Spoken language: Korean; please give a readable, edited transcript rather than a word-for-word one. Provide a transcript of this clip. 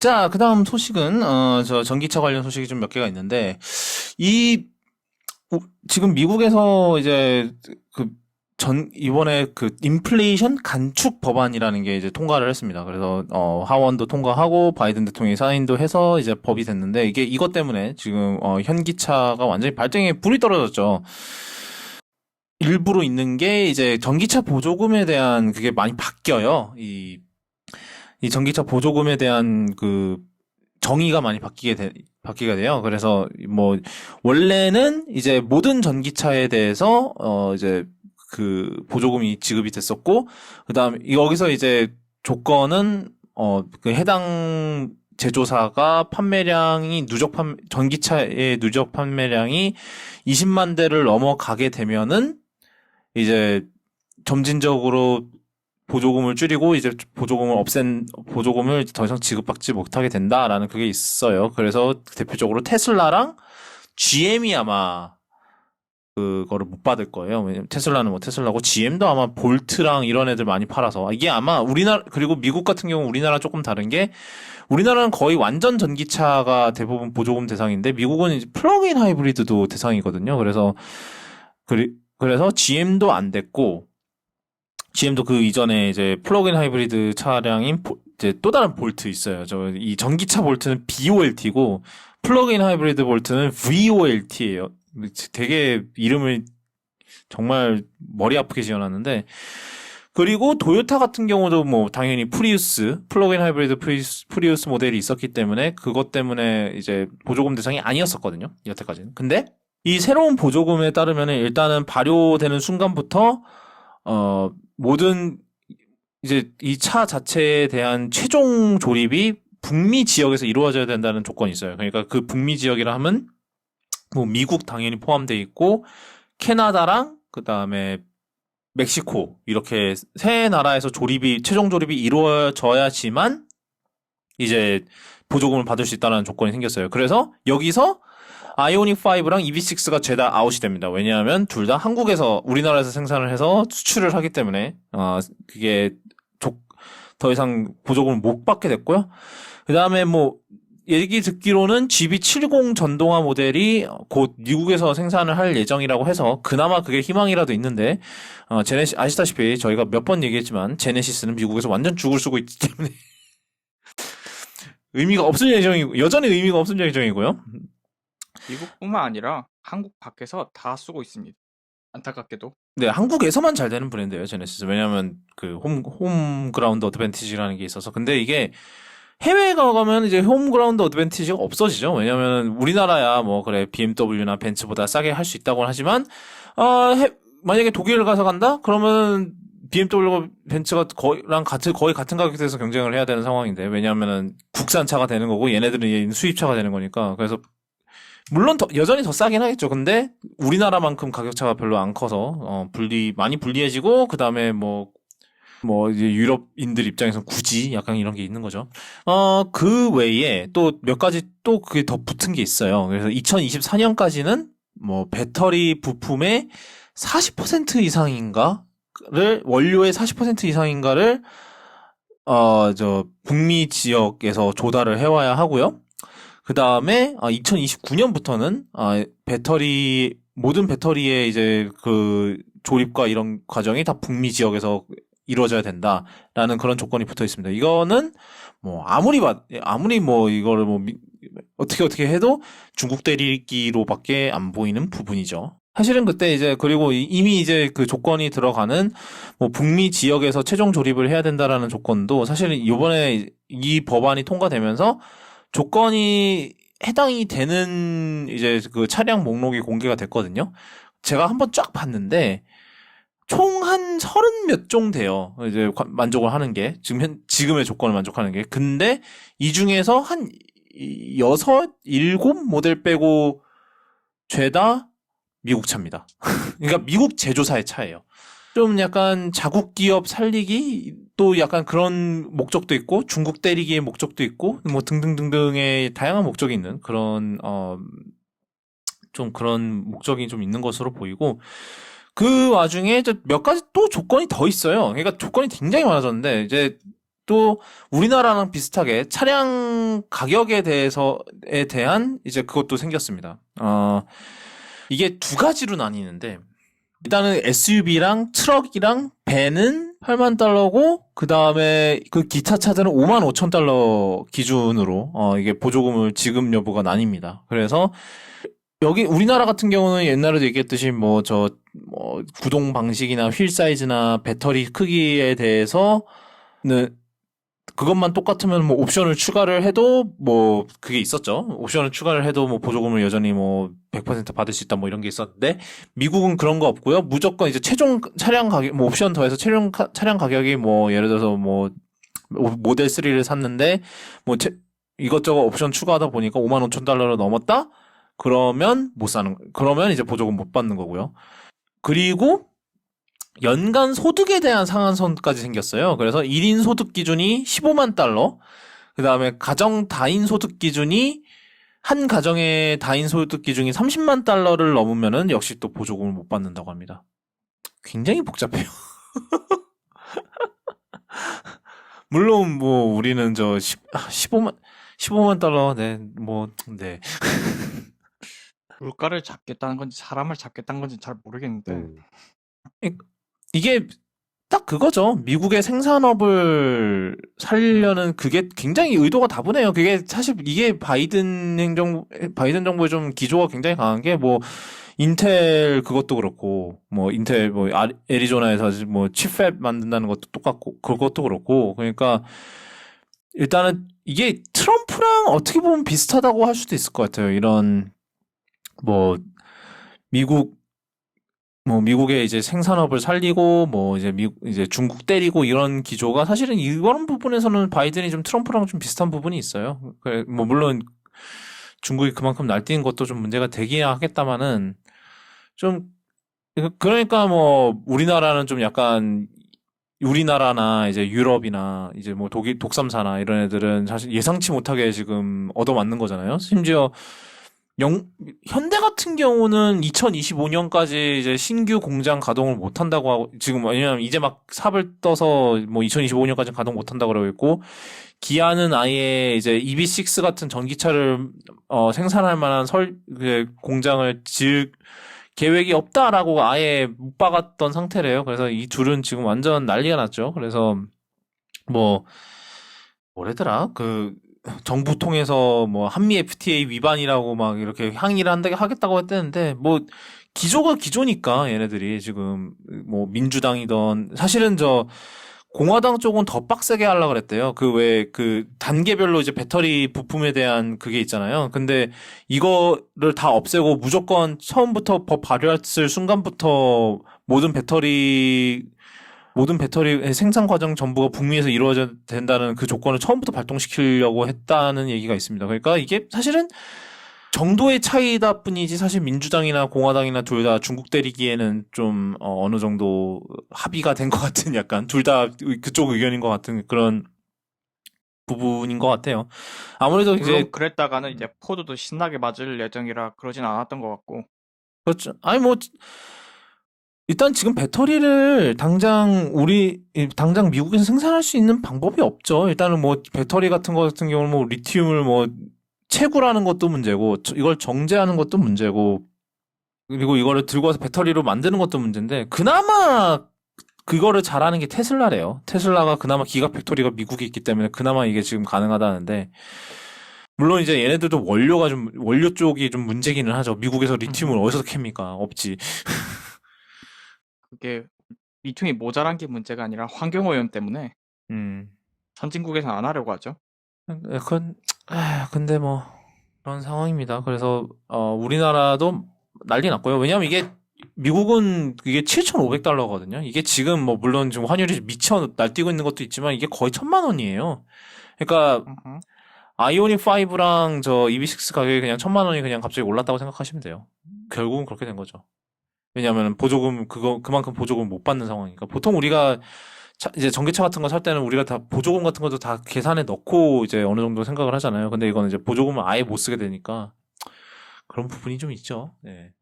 자, 그다음 소식은 저 전기차 관련 소식이 좀 몇 개가 있는데 이 지금 미국에서 이제 그 이번에 그 인플레이션 간축 법안이라는 게 이제 통과를 했습니다. 그래서 하원도 통과하고 바이든 대통령이 사인도 해서 이제 법이 됐는데 이게 이것 때문에 지금 현기차가 완전히 발등에 불이 떨어졌죠. 일부러 있는 게 이제 전기차 보조금에 대한 그게 많이 바뀌어요. 이 전기차 보조금에 대한 그 정의가 많이 바뀌게 돼요. 그래서 뭐 원래는 이제 모든 전기차에 대해서 이제 그 보조금이 지급이 됐었고 그다음에 여기서 이제 조건은 그 해당 제조사가 판매량이 전기차의 누적 판매량이 20만 대를 넘어가게 되면은 이제 점진적으로 보조금을 줄이고 이제 보조금을 더 이상 지급받지 못하게 된다라는 그게 있어요. 그래서 대표적으로 테슬라랑 GM이 아마 그거를 못 받을 거예요. 왜냐면 테슬라는 뭐 테슬라고 GM도 아마 볼트랑 이런 애들 많이 팔아서 이게 아마 우리나라 그리고 미국 같은 경우 우리나라 조금 다른 게 우리나라는 거의 완전 전기차가 대부분 보조금 대상인데 미국은 이제 플러그인 하이브리드도 대상이거든요. 그래서 GM도 안 됐고 GM도 그 이전에 이제 플러그인 하이브리드 차량인 이제 또 다른 볼트 있어요. 이 전기차 볼트는 BOLT고 플러그인 하이브리드 볼트는 VOLT예요. 되게 이름을 정말 머리 아프게 지어놨는데 그리고 토요타 같은 경우도 뭐 당연히 플러그인 하이브리드 프리우스 모델이 있었기 때문에 그것 때문에 이제 보조금 대상이 아니었었거든요. 여태까지는. 근데 이 새로운 보조금에 따르면은 일단은 발효되는 순간부터 모든 이제 이 차 자체에 대한 최종 조립이 북미 지역에서 이루어져야 된다는 조건이 있어요. 그러니까 그 북미 지역이라 하면 뭐 미국 당연히 포함되어 있고 캐나다랑 그다음에 멕시코 이렇게 세 나라에서 최종 조립이 이루어져야지만 이제 보조금을 받을 수 있다는 조건이 생겼어요. 그래서 여기서 아이오닉 5랑 EV6가 죄다 아웃이 됩니다. 왜냐하면 둘 다 한국에서 우리나라에서 생산을 해서 수출을 하기 때문에 그게 더 이상 보조금을 못 받게 됐고요. 그다음에 뭐 얘기 듣기로는 GB70 전동화 모델이 곧 미국에서 생산을 할 예정이라고 해서 그나마 그게 희망이라도 있는데 아시다시피 저희가 몇 번 얘기했지만 제네시스는 미국에서 완전 죽을 쓰고 있기 때문에 의미가 없을 예정이고 여전히 의미가 없을 예정이고요. 미국뿐만 아니라 한국 밖에서 다 쓰고 있습니다. 안타깝게도. 네, 한국에서만 잘 되는 브랜드예요, 제네시스. 왜냐면 그 홈 그라운드 어드밴티지라는 게 있어서. 근데 이게 해외에 가면 이제 홈 그라운드 어드밴티지가 없어지죠. 왜냐면 우리나라야 뭐 그래 BMW나 벤츠보다 싸게 할 수 있다고는 하지만 만약에 독일을 가서 간다? 그러면 BMW가 벤츠가 거의 같은 가격대에서 경쟁을 해야 되는 상황인데 왜냐면은 국산차가 되는 거고 얘네들은 수입차가 되는 거니까. 그래서 물론 여전히 더 싸긴 하겠죠. 근데 우리나라만큼 가격차가 별로 안 커서 많이 불리해지고 그다음에 이제 유럽인들 입장에서 굳이 약간 이런 게 있는 거죠. 그 외에 또 몇 가지 또 그게 더 붙은 게 있어요. 그래서 2024년까지는 뭐 배터리 부품의 40% 이상인가를 원료의 40% 이상인가를 북미 지역에서 조달을 해와야 하고요. 그 다음에 2029년부터는 모든 배터리의 이제 그 조립과 이런 과정이 다 북미 지역에서 이루어져야 된다라는 그런 조건이 붙어 있습니다. 이거는 뭐 아무리 뭐 이거를 뭐 어떻게 해도 중국 대리기로밖에 안 보이는 부분이죠. 사실은 그때 이제 그리고 이미 이제 그 조건이 들어가는 뭐 북미 지역에서 최종 조립을 해야 된다라는 조건도 사실은 이번에 이 법안이 통과되면서 조건이 해당이 되는 이제 그 차량 목록이 공개가 됐거든요. 제가 한번 쫙 봤는데 총 한 30몇 종 돼요. 이제 만족을 하는 게 지금의 조건을 만족하는 게. 근데 이 중에서 한 6, 7 모델 빼고 죄다 미국 차입니다. 그러니까 미국 제조사의 차예요. 좀 약간 자국 기업 살리기 또 약간 그런 목적도 있고 중국 때리기의 목적도 있고 뭐 등등등등의 다양한 목적이 있는 그런 좀 그런 목적이 좀 있는 것으로 보이고 그 와중에 몇 가지 또 조건이 더 있어요. 그러니까 조건이 굉장히 많아졌는데 이제 또 우리나라랑 비슷하게 차량 가격에 대한 이제 그것도 생겼습니다. 이게 두 가지로 나뉘는데 일단은 SUV랑 트럭이랑 밴은 8만 달러고 그 다음에 그 기타 차들은 5만 5천 달러 기준으로 이게 보조금을 지급 여부가 나뉩니다. 그래서 여기 우리나라 같은 경우는 옛날에도 얘기했듯이 뭐 구동 방식이나 휠 사이즈나 배터리 크기에 대해서는 그것만 똑같으면 뭐 옵션을 추가를 해도 뭐 그게 있었죠. 옵션을 추가를 해도 뭐 보조금을 여전히 뭐 100% 받을 수 있다 뭐 이런 게 있었는데 미국은 그런 거 없고요. 무조건 이제 최종 차량 가격 뭐 옵션 더해서 최종 차량 가격이 뭐 예를 들어서 뭐 모델 3를 샀는데 뭐 이것저것 옵션 추가하다 보니까 5만 5천 달러를 넘었다? 그러면 이제 보조금 못 받는 거고요. 그리고 연간 소득에 대한 상한선까지 생겼어요. 그래서 1인 소득 기준이 15만 달러, 그 다음에 가정 다인 소득 기준이, 한 가정의 다인 소득 기준이 30만 달러를 넘으면은 역시 또 보조금을 못 받는다고 합니다. 굉장히 복잡해요. 물론 뭐 우리는 15만 달러, 네. 물가를 잡겠다는 건지 사람을 잡겠다는 건지 잘 모르겠는데 이게 딱 그거죠. 미국의 생산업을 살리려는 그게 굉장히 의도가 다분해요. 그게 사실 이게 바이든 정부의 좀 기조가 굉장히 강한 게 뭐 인텔 그것도 그렇고 뭐 인텔 뭐 애리조나에서 뭐 칩팹 만든다는 것도 똑같고 그것도 그렇고 그러니까 일단은 이게 트럼프랑 어떻게 보면 비슷하다고 할 수도 있을 것 같아요. 이런 뭐 미국의 이제 생산업을 살리고 뭐 이제 중국 때리고 이런 기조가 사실은 이런 부분에서는 바이든이 좀 트럼프랑 좀 비슷한 부분이 있어요. 뭐 물론 중국이 그만큼 날뛰는 것도 좀 문제가 되긴 하겠다마는 좀 그러니까 뭐 우리나라는 좀 약간 우리나라나 이제 유럽이나 이제 뭐 독일 독삼사나 이런 애들은 사실 예상치 못하게 지금 얻어맞는 거잖아요. 심지어 현대 같은 경우는 2025년까지 이제 신규 공장 가동을 못 한다고 하고, 지금 왜냐면 이제 막 삽을 떠서 뭐 2025년까지 가동 못 한다고 그러고 있고, 기아는 아예 이제 EV6 같은 전기차를, 생산할 만한 공장을 지을 계획이 없다라고 아예 못 박았던 상태래요. 그래서 이 둘은 지금 완전 난리가 났죠. 그래서 뭐래더라? 정부 통해서 뭐 한미 FTA 위반이라고 막 이렇게 항의를 하겠다고 했다는데 뭐 기조가 기조니까 얘네들이 지금 뭐 민주당이던 사실은 공화당 쪽은 더 빡세게 하려고 그랬대요. 단계별로 이제 배터리 부품에 대한 그게 있잖아요. 근데 이거를 다 없애고 무조건 처음부터 법 발효했을 순간부터 모든 배터리의 생산 과정 전부가 북미에서 이루어져야 된다는 그 조건을 처음부터 발동시키려고 했다는 얘기가 있습니다. 그러니까 이게 사실은 정도의 차이다 뿐이지 사실 민주당이나 공화당이나 둘 다 중국 때리기에는 좀 어느 정도 합의가 된 것 같은 약간 둘 다 그쪽 의견인 것 같은 그런 부분인 것 같아요. 아무래도 이제 물론 그랬다가는 이제 포드도 신나게 맞을 예정이라 그러진 않았던 것 같고 그렇죠. 아니 뭐 일단 지금 배터리를 당장 미국에서 생산할 수 있는 방법이 없죠. 일단은 뭐 배터리 같은 경우는 뭐 리튬을 뭐 채굴하는 것도 문제고 이걸 정제하는 것도 문제고 그리고 이거를 들고 와서 배터리로 만드는 것도 문제인데 그나마 그거를 잘하는 게 테슬라래요. 테슬라가 그나마 기가팩토리가 미국에 있기 때문에 그나마 이게 지금 가능하다는데 물론 이제 얘네들도 원료 쪽이 좀 문제기는 하죠. 미국에서 리튬을 어디서 캡니까? 없지. 그게 리튬이 모자란 게 문제가 아니라 환경오염 때문에 선진국에서는 안 하려고 하죠. 근데 뭐 그런 상황입니다. 그래서 우리나라도 난리 났고요. 왜냐면 미국은 이게 7,500달러거든요. 이게 지금 뭐 물론 지금 환율이 미쳐 날뛰고 있는 것도 있지만 이게 거의 1,000만 원이에요. 그러니까 아이오닉 5랑 EV6 가격이 그냥 1,000만 원이 그냥 갑자기 올랐다고 생각하시면 돼요. 결국은 그렇게 된 거죠. 왜냐하면 그만큼 보조금 못 받는 상황이니까. 보통 우리가 이제 전기차 같은 거 살 때는 우리가 다 보조금 같은 것도 다 계산해 넣고 이제 어느 정도 생각을 하잖아요. 근데 이거는 이제 보조금을 아예 못 쓰게 되니까 그런 부분이 좀 있죠. 네.